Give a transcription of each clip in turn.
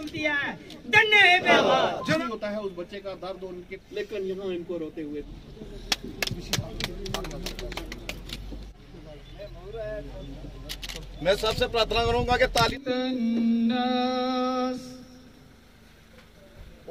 दिया है, जो होता है उस बच्चे का दर्द उनके, लेकिन यहाँ इनको रोते हुए मैं सबसे प्रार्थना करूंगा कि तालीम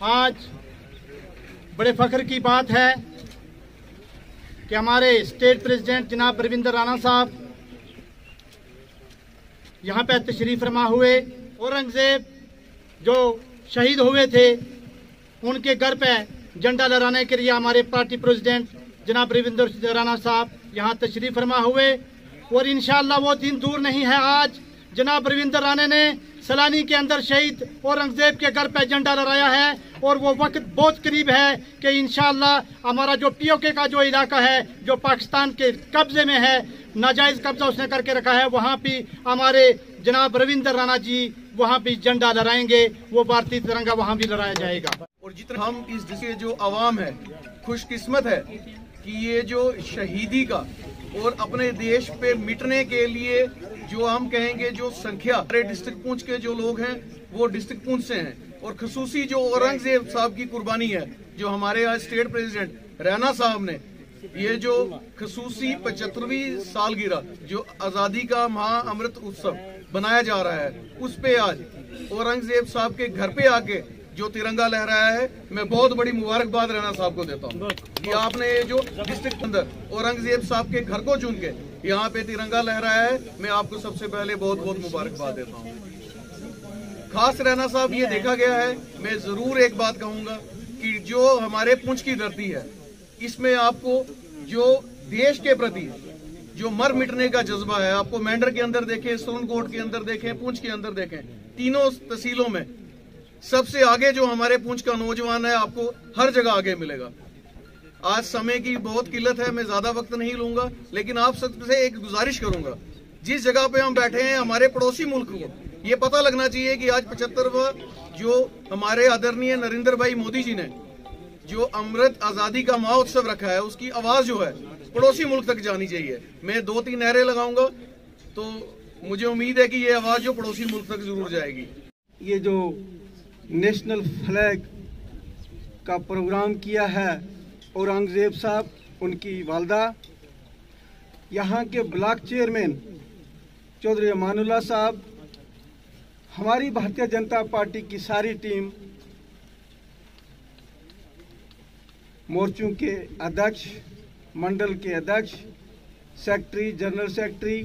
आज बड़े फख्र की बात है कि हमारे स्टेट प्रेसिडेंट जनाब रविंदर राणा साहब यहाँ पे तशरीफ फरमा हुए। औरंगजेब जो शहीद हुए थे उनके घर पे झंडा लहराने के लिए हमारे पार्टी प्रेसिडेंट जनाब रविंदर राणा साहब यहाँ तशरीफ फरमा हुए और इंशाअल्लाह वो दिन दूर नहीं है। आज जनाब रविंदर राणा ने सलानी के अंदर शहीद औरंगजेब के घर पे झंडा लहराया है और वो वक्त बहुत करीब है कि इंशाअल्लाह हमारा जो पीओके का जो इलाका है जो पाकिस्तान के कब्जे में है, नाजायज कब्जा उसने करके रखा है, वहाँ भी हमारे जनाब रविंदर राणा जी वहाँ भी झंडा लहराएंगे, वो भारतीय तिरंगा वहाँ भी लहराया जाएगा। और जितना हम इस देश के जो अवाम है खुशकिस्मत है कि ये जो शहीदी का और अपने देश पे मिटने के लिए जो हम कहेंगे जो संख्या हमारे डिस्ट्रिक्ट पुंछ के जो लोग हैं वो डिस्ट्रिक्ट पुंछ से हैं और खसूसी जो औरंगजेब साहब की कुर्बानी है, जो हमारे आज स्टेट प्रेसिडेंट रैना साहब ने ये जो खसूसी 75वीं सालगिरह जो आजादी का महा अमृत उत्सव बनाया जा रहा है, उस पे आज औरंगजेब साहब के घर पे आके जो तिरंगा लहराया है, मैं बहुत बड़ी मुबारकबाद रैना साहब को देता हूँ कि आपने ये जो डिस्ट्रिक्ट अंदर औरंगजेब साहब के घर को चुन के यहाँ पे तिरंगा लहराया है, मैं आपको सबसे पहले बहुत बहुत मुबारकबाद देता हूँ। खास रैना साहब ये देखा गया है, मैं जरूर एक बात कहूंगा कि जो हमारे पुंछ की धरती है इसमें आपको जो देश के प्रति जो मर मिटने का जज्बा है, आपको मेंढर के अंदर देखें, सोनकोट के अंदर देखें, पुंछ के अंदर देखें, तीनों तहसीलों में सबसे आगे जो हमारे पुंछ का नौजवान है आपको हर जगह आगे मिलेगा। आज समय की बहुत किल्लत है, मैं ज्यादा वक्त नहीं लूंगा, लेकिन आप सबसे एक गुजारिश करूंगा, जिस जगह पे हम बैठे हैं हमारे पड़ोसी मुल्क को ये पता लगना चाहिए कि आज 75वां जो हमारे आदरणीय नरेंद्र भाई मोदी जी ने जो अमृत आजादी का महोत्सव रखा है, उसकी आवाज जो है पड़ोसी मुल्क तक जानी चाहिए। मैं 2-3 नारे लगाऊंगा तो मुझे उम्मीद है कि ये आवाज जो पड़ोसी मुल्क तक जरूर जाएगी। ये जो नेशनल फ्लैग का प्रोग्राम किया है औरंगजेब साहब, उनकी वालदा, यहाँ के ब्लॉक चेयरमैन चौधरी अमानुल्लाह साहब, हमारी भारतीय जनता पार्टी की सारी टीम, मोर्चों के अध्यक्ष, मंडल के अध्यक्ष, सेक्रेटरी, जनरल सेक्रेटरी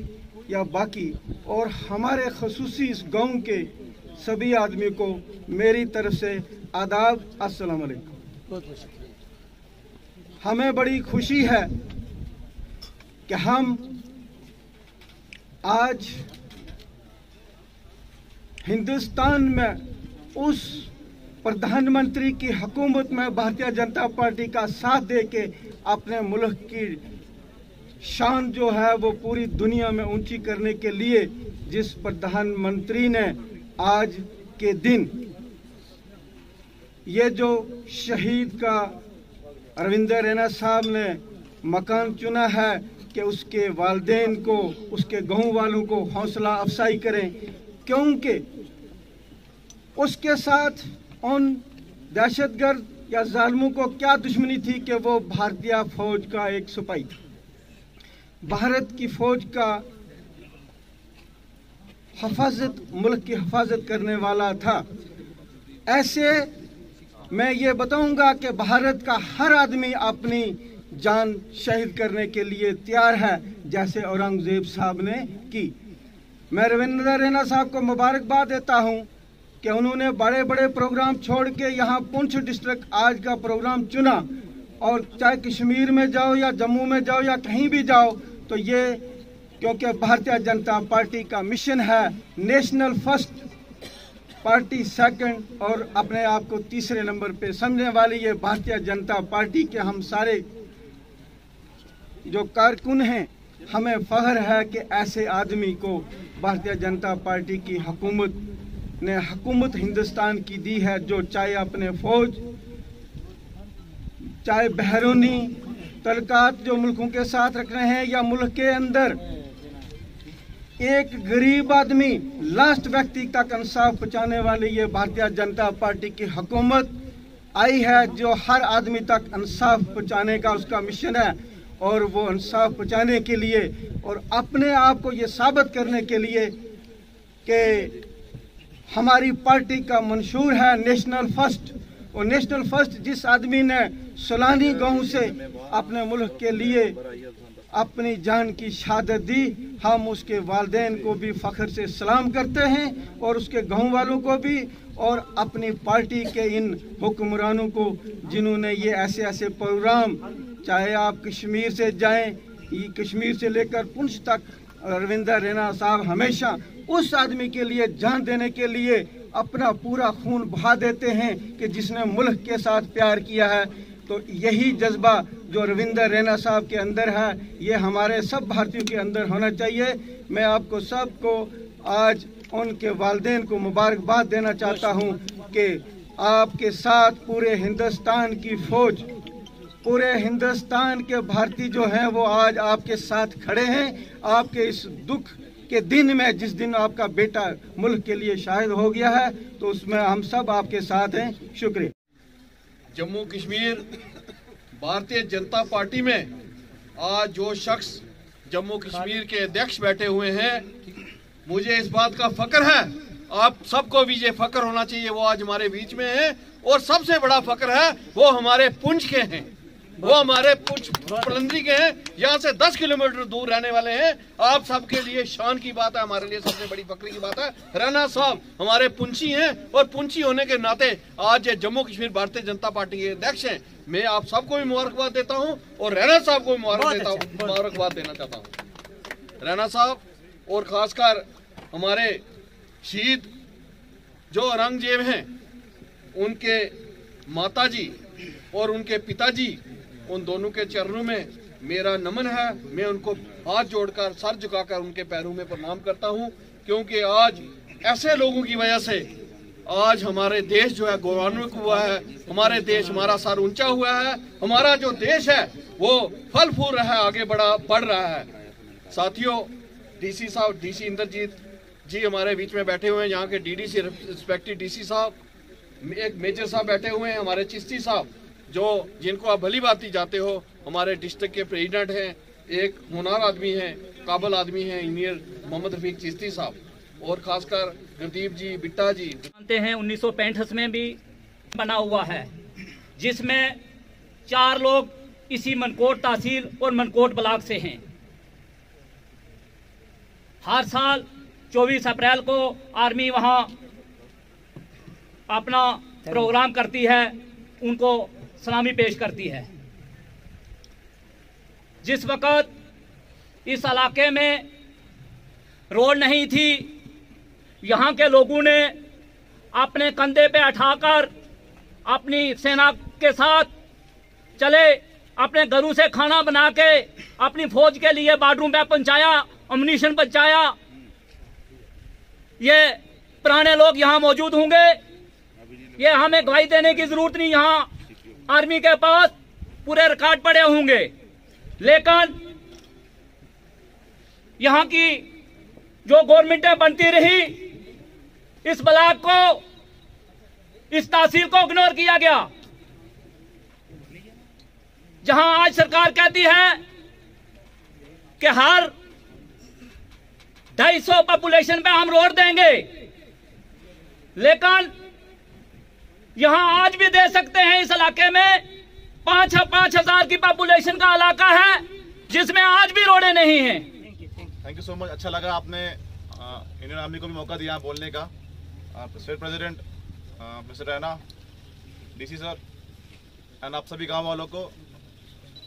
या बाकी और हमारे खसूसी इस गांव के सभी आदमी को मेरी तरफ से आदाब, अस्सलाम वालेकुम। हमें बड़ी खुशी है कि हम आज हिंदुस्तान में उस प्रधानमंत्री की हुकूमत में भारतीय जनता पार्टी का साथ देके अपने मुल्क की शान जो है वो पूरी दुनिया में ऊंची करने के लिए जिस प्रधानमंत्री ने आज के दिन ये जो शहीद का रविंदर रैना साहब ने मकान चुना है कि उसके वालिदैन को, उसके गाँव वालों को हौसला अफजाई करें, क्योंकि उसके साथ उन दहशतगर्द या जालिमों को क्या दुश्मनी थी कि वो भारतीय फौज का एक सिपाही था, भारत की फौज का हिफाजत, मुल्क की हिफाजत करने वाला था। ऐसे मैं ये बताऊंगा कि भारत का हर आदमी अपनी जान शहीद करने के लिए तैयार है, जैसे औरंगजेब साहब ने की। मैं रविंदर रैना साहब को मुबारकबाद देता हूं कि उन्होंने बड़े बड़े प्रोग्राम छोड़ के यहाँ पुंछ डिस्ट्रिक्ट आज का प्रोग्राम चुना, और चाहे कश्मीर में जाओ या जम्मू में जाओ या कहीं भी जाओ, तो ये क्योंकि भारतीय जनता पार्टी का मिशन है नेशनल फर्स्ट, पार्टी सेकंड और अपने आप को तीसरे नंबर पे समझने वाली ये भारतीय जनता पार्टी के हम सारे जो कारकुन हैं, हमें फख्र है कि ऐसे आदमी को भारतीय जनता पार्टी की हुकूमत ने हुकूमत हिंदुस्तान की दी है, जो चाहे अपने फौज, चाहे बहरूनी तलकात जो मुल्कों के साथ रख रहे हैं, या मुल्क के अंदर एक गरीब आदमी लास्ट व्यक्ति तक इंसाफ पहुंचाने वाली ये भारतीय जनता पार्टी की हुकूमत आई है, जो हर आदमी तक इंसाफ पहुंचाने का उसका मिशन है। और वो इंसाफ पहुंचाने के लिए और अपने आप को ये साबित करने के लिए कि हमारी पार्टी का मंशूर है नेशनल फर्स्ट, और नेशनल फर्स्ट जिस आदमी ने सोलानी गांव से अपने मुल्क के लिए अपनी जान की शहादत दी, हम उसके वालिदैन को भी फख्र से सलाम करते हैं और उसके गांव वालों को भी, और अपनी पार्टी के इन हुक्मरानों को जिन्होंने ये ऐसे ऐसे प्रोग्राम, चाहे आप कश्मीर से जाएं, ये कश्मीर से लेकर पुंछ तक, रविंदर रैना साहब हमेशा उस आदमी के लिए जान देने के लिए अपना पूरा खून बहा देते हैं कि जिसने मुल्क के साथ प्यार किया है। तो यही जज्बा जो रविंदर रैना साहब के अंदर है, ये हमारे सब भारतीयों के अंदर होना चाहिए। मैं आपको सबको आज उनके वालिदैन को मुबारकबाद देना चाहता हूं कि आपके साथ पूरे हिंदुस्तान की फौज, पूरे हिंदुस्तान के भारतीय जो हैं वो आज आपके साथ खड़े हैं। आपके इस दुख के दिन में, जिस दिन आपका बेटा मुल्क के लिए शहीद हो गया है, तो उसमें हम सब आपके साथ हैं। शुक्रिया। जम्मू कश्मीर भारतीय जनता पार्टी में आज जो शख्स जम्मू कश्मीर के अध्यक्ष बैठे हुए हैं, मुझे इस बात का फख्र है, आप सबको भी ये फख्र होना चाहिए, वो आज हमारे बीच में हैं। और सबसे बड़ा फख्र है वो हमारे पुंछ के हैं, वो हमारे पुंछ पलंदरी के हैं, यहाँ से 10 किलोमीटर दूर रहने वाले हैं। आप सबके लिए शान की बात है, हमारे लिए सबसे बड़ी फख्र की बात है। रैना साहब हमारे पुंछी हैं और पुंछी होने के नाते आज जम्मू कश्मीर भारतीय जनता पार्टी के अध्यक्ष हैं। मैं आप सबको भी मुबारकबाद देता हूँ और रैना साहब को भी मुबारकबाद देना चाहता हूँ। रैना साहब और खासकर हमारे शहीद जो औरंगजेब हैं, उनके माताजी और उनके पिताजी, उन दोनों के चरणों में मेरा नमन है। मैं उनको हाथ जोड़कर, सर झुकाकर उनके पैरों में प्रणाम करता हूं, क्योंकि आज ऐसे लोगों की वजह से आज हमारे देश जो है गौरवान्वित हुआ है, हमारे देश, हमारा सर ऊंचा हुआ है, हमारा जो देश है वो फल फूल रहा है, आगे बढ़ रहा है। साथियों, डीसी साहब, डीसी इंद्रजीत जी हमारे बीच में बैठे हुए हैं, यहाँ के डीडीसी रिस्पेक्टिव डीसी साहब, एक मेजर साहब बैठे हुए हैं, हमारे चिश्ती साहब जो जिनको आप भली बात जाते हो, हमारे डिस्ट्रिक्ट के प्रेसिडेंट हैं, एक होनार आदमी हैं, काबिल आदमी हैं, इंजीनियर मोहम्मद रफीक चिश्ती साहब, और खासकर गुरदीप जी, बिट्टा जी। जानते हैं 1965 में भी बना हुआ है, जिसमें 4 लोग इसी मनकोट तहसील और मनकोट ब्लॉक से हैं। हर साल 24 अप्रैल को आर्मी वहां अपना प्रोग्राम करती है, उनको सलामी पेश करती है। जिस वक़्त इस इलाके में रोड नहीं थी, यहाँ के लोगों ने अपने कंधे पे उठाकर अपनी सेना के साथ चले, अपने घरों से खाना बना के अपनी फौज के लिए बॉर्डरों पे पहुंचाया, अम्युनिशन पहुंचाया। ये पुराने लोग यहाँ मौजूद होंगे, ये हमें गवाही देने की जरूरत नहीं, यहाँ आर्मी के पास पूरे रिकॉर्ड पड़े होंगे। लेकिन यहाँ की जो गवर्नमेंटें बनती रही, इस ब्लॉक को, इस तहसील को इग्नोर किया गया। जहां आज सरकार कहती है कि हर 250 पॉपुलेशन पे हम रोड देंगे, लेकिन यहां आज भी दे सकते हैं। इस इलाके में 5,000 की पॉपुलेशन का इलाका है, जिसमें आज भी रोडें नहीं हैं। Thank you so much. अच्छा लगा आपने इंडियन आर्मी को भी मौका दिया बोलने का। State president mister Raina, DC sir and आप सभी गांव वालों को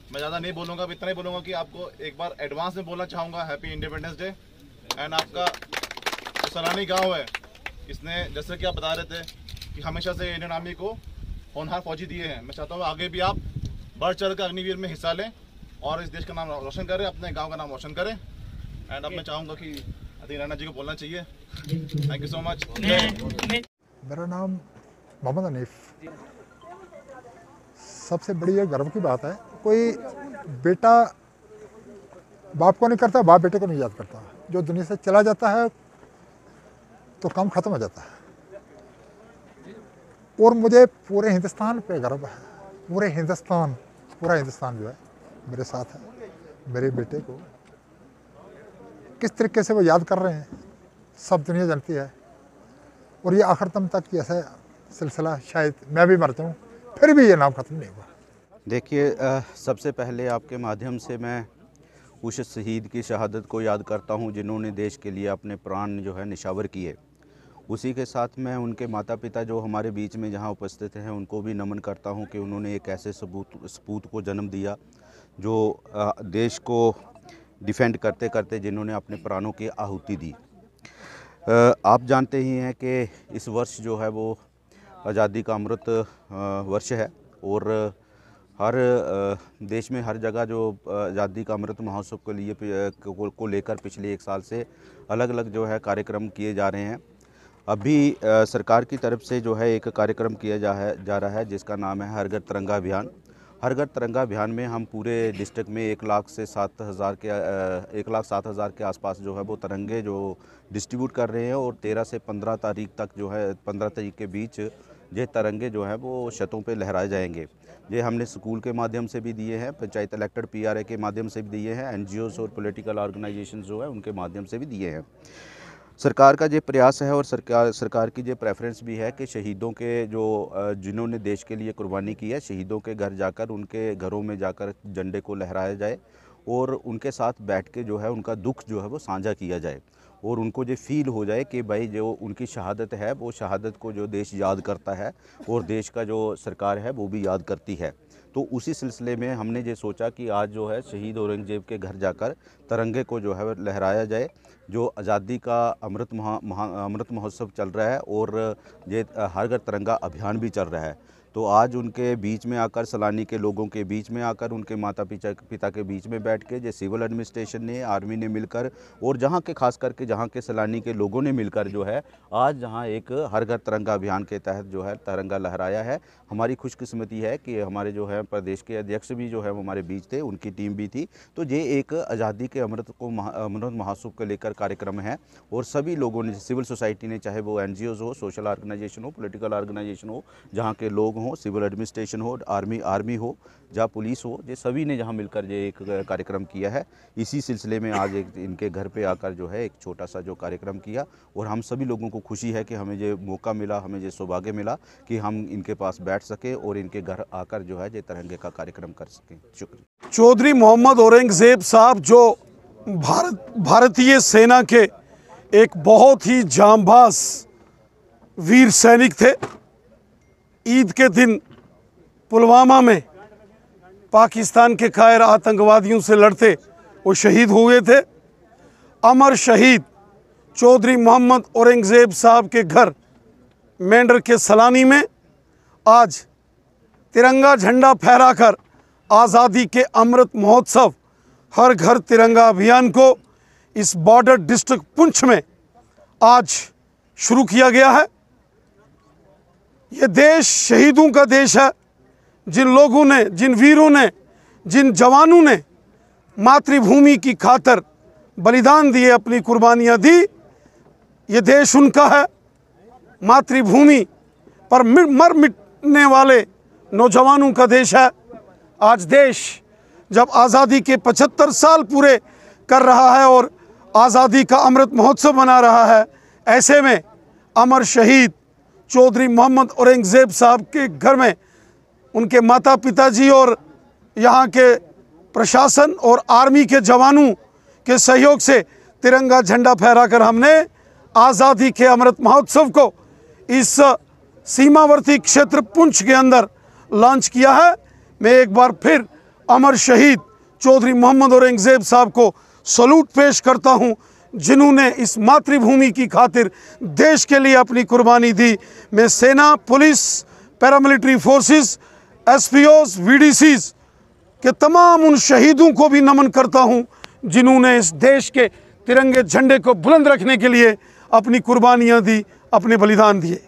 मैं ज़्यादा नहीं बोलूँगा, इतना ही बोलूँगा कि आपको एक बार एडवांस में बोलना चाहूँगा हैप्पी इंडिपेंडेंस डे। एंड आपका जो सलानी गाँव है इसने जैसे कि आप बता रहे थे कि हमेशा से इंडियन आर्मी को होनहार फौजी दिए हैं। मैं चाहता हूँ आगे भी आप बढ़ चढ़ कर अग्निवीर में हिस्सा लें और इस देश का नाम रोशन करें, अपने गांव का नाम रोशन करें। एंड अब मैं चाहूँगा कि रैना जी को बोलना चाहिए। Thank you so much. मेरा नाम मोहम्मद हनीफ। सबसे बड़ी ये गर्व की बात है, कोई बेटा बाप को नहीं करता, बाप बेटे को नहीं याद करता। जो दुनिया से चला जाता है तो काम खत्म हो जाता है। और मुझे पूरे हिंदुस्तान पे गर्व है, पूरा हिंदुस्तान जो है मेरे साथ है। मेरे बेटे को किस तरीके से वो याद कर रहे हैं सब दुनिया जानती है। और ये आखिर दम तक ऐसा सिलसिला, शायद मैं भी मर जाऊँ फिर भी ये नाम खत्म नहीं हुआ। देखिए, सबसे पहले आपके माध्यम से मैं उस शहीद की शहादत को याद करता हूं जिन्होंने देश के लिए अपने प्राण जो है निछावर किए। उसी के साथ मैं उनके माता पिता जो हमारे बीच में जहां उपस्थित हैं उनको भी नमन करता हूं कि उन्होंने एक ऐसे सपूत को जन्म दिया जो देश को डिफेंड करते करते जिन्होंने अपने प्राणों की आहुति दी। आप जानते ही हैं कि इस वर्ष जो है वो आज़ादी का अमृत वर्ष है और हर देश में हर जगह जो आज़ादी का अमृत महोत्सव के लिए को लेकर पिछले 1 साल से अलग अलग जो है कार्यक्रम किए जा रहे हैं। अभी सरकार की तरफ से जो है एक कार्यक्रम किया जा रहा है जिसका नाम है हर घर तिरंगा अभियान। हर घर तिरंगा अभियान में हम पूरे डिस्ट्रिक्ट में 1,07,000 के आसपास जो है वो तिरंगे जो डिस्ट्रीब्यूट कर रहे हैं और 13 से 15 तारीख तक जो है 15 तारीख के बीच ये तिरंगे जो है वो छतों पे लहराए जाएंगे। ये हमने स्कूल के माध्यम से भी दिए हैं, पंचायत इलेक्टेड PRA के माध्यम से भी दिए हैं, NGOs और पॉलिटिकल ऑर्गेनाइजेशन जो है उनके माध्यम से भी दिए हैं। सरकार का ये प्रयास है और सरकार की ये प्रेफरेंस भी है कि शहीदों के जो जिन्होंने देश के लिए कुर्बानी की है, शहीदों के घर जाकर उनके घरों में जाकर झंडे को लहराया जाए और उनके साथ बैठ के जो है उनका दुख जो है वो साझा किया जाए और उनको ये फील हो जाए कि भाई जो उनकी शहादत है वो शहादत को जो देश याद करता है और देश का जो सरकार है वो भी याद करती है। तो उसी सिलसिले में हमने ये सोचा कि आज जो है शहीद औरंगजेब के घर जाकर तिरंगे को जो है लहराया जाए। जो आज़ादी का अमृत महोत्सव चल रहा है और ये हर घर तिरंगा अभियान भी चल रहा है, तो आज उनके बीच में आकर, सलानी के लोगों के बीच में आकर, उनके माता पिता के बीच में बैठ के जो सिविल एडमिनिस्ट्रेशन ने, आर्मी ने मिलकर और जहाँ के खास करके जहाँ के सलानी के लोगों ने मिलकर जो है आज जहाँ एक हर घर तिरंगा अभियान के तहत जो है तिरंगा लहराया है। हमारी खुशकिस्मती है कि हमारे जो है प्रदेश के अध्यक्ष भी जो है वो हमारे बीच थे, उनकी टीम भी थी। तो ये एक आज़ादी के अमृत महोत्सव को लेकर कार्यक्रम है और सभी लोगों ने, सिविल सोसाइटी ने, चाहे वो NGOs हो, सोशल ऑर्गेनाइजेशन हो, पॉलिटिकल ऑर्गेनाइजेशन हो, जहाँ के लोग हो, सिविल एडमिनिस्ट्रेशन हो, आर्मी हो, जहाँ पुलिस हो, ये सभी ने जहाँ मिलकर ये एक कार्यक्रम किया है। इसी सिलसिले में आज एक इनके घर पे आकर जो है एक छोटा सा जो कार्यक्रम किया और हम सभी लोगों को खुशी है कि हमें ये मौका मिला, हमें ये सौभाग्य मिला कि हम इनके पास बैठ सके और इनके घर आकर जो है ये तिरंगे का कार्यक्रम कर सकें। शुक्रिया। चौधरी मोहम्मद औरंगजेब साहब जो भारतीय सेना के एक बहुत ही जांबाज वीर सैनिक थे। ईद के दिन पुलवामा में पाकिस्तान के कायर आतंकवादियों से लड़ते वो शहीद हुए थे। अमर शहीद चौधरी मोहम्मद औरंगजेब साहब के घर मेंढर के सलानी में आज तिरंगा झंडा फहराकर आज़ादी के अमृत महोत्सव हर घर तिरंगा अभियान को इस बॉर्डर डिस्ट्रिक्ट पुंछ में आज शुरू किया गया है। ये देश शहीदों का देश है। जिन लोगों ने, जिन वीरों ने, जिन जवानों ने मातृभूमि की खातिर बलिदान दिए, अपनी कुर्बानियाँ दी, ये देश उनका है। मातृभूमि पर मर मिटने वाले नौजवानों का देश है। आज देश जब आज़ादी के 75 साल पूरे कर रहा है और आज़ादी का अमृत महोत्सव मना रहा है, ऐसे में अमर शहीद चौधरी मोहम्मद औरंगजेब साहब के घर में उनके माता पिताजी और यहाँ के प्रशासन और आर्मी के जवानों के सहयोग से तिरंगा झंडा फहराकर हमने आज़ादी के अमृत महोत्सव को इस सीमावर्ती क्षेत्र पुंछ के अंदर लॉन्च किया है। मैं एक बार फिर अमर शहीद चौधरी मोहम्मद औरंगजेब साहब को सलूट पेश करता हूं, जिन्होंने इस मातृभूमि की खातिर देश के लिए अपनी कुर्बानी दी। मैं सेना, पुलिस, पैरामिलिट्री फोर्सेस, एसपीओस, वीडीसीज के तमाम उन शहीदों को भी नमन करता हूं जिन्होंने इस देश के तिरंगे झंडे को बुलंद रखने के लिए अपनी कुर्बानियां दी, अपने बलिदान दिए।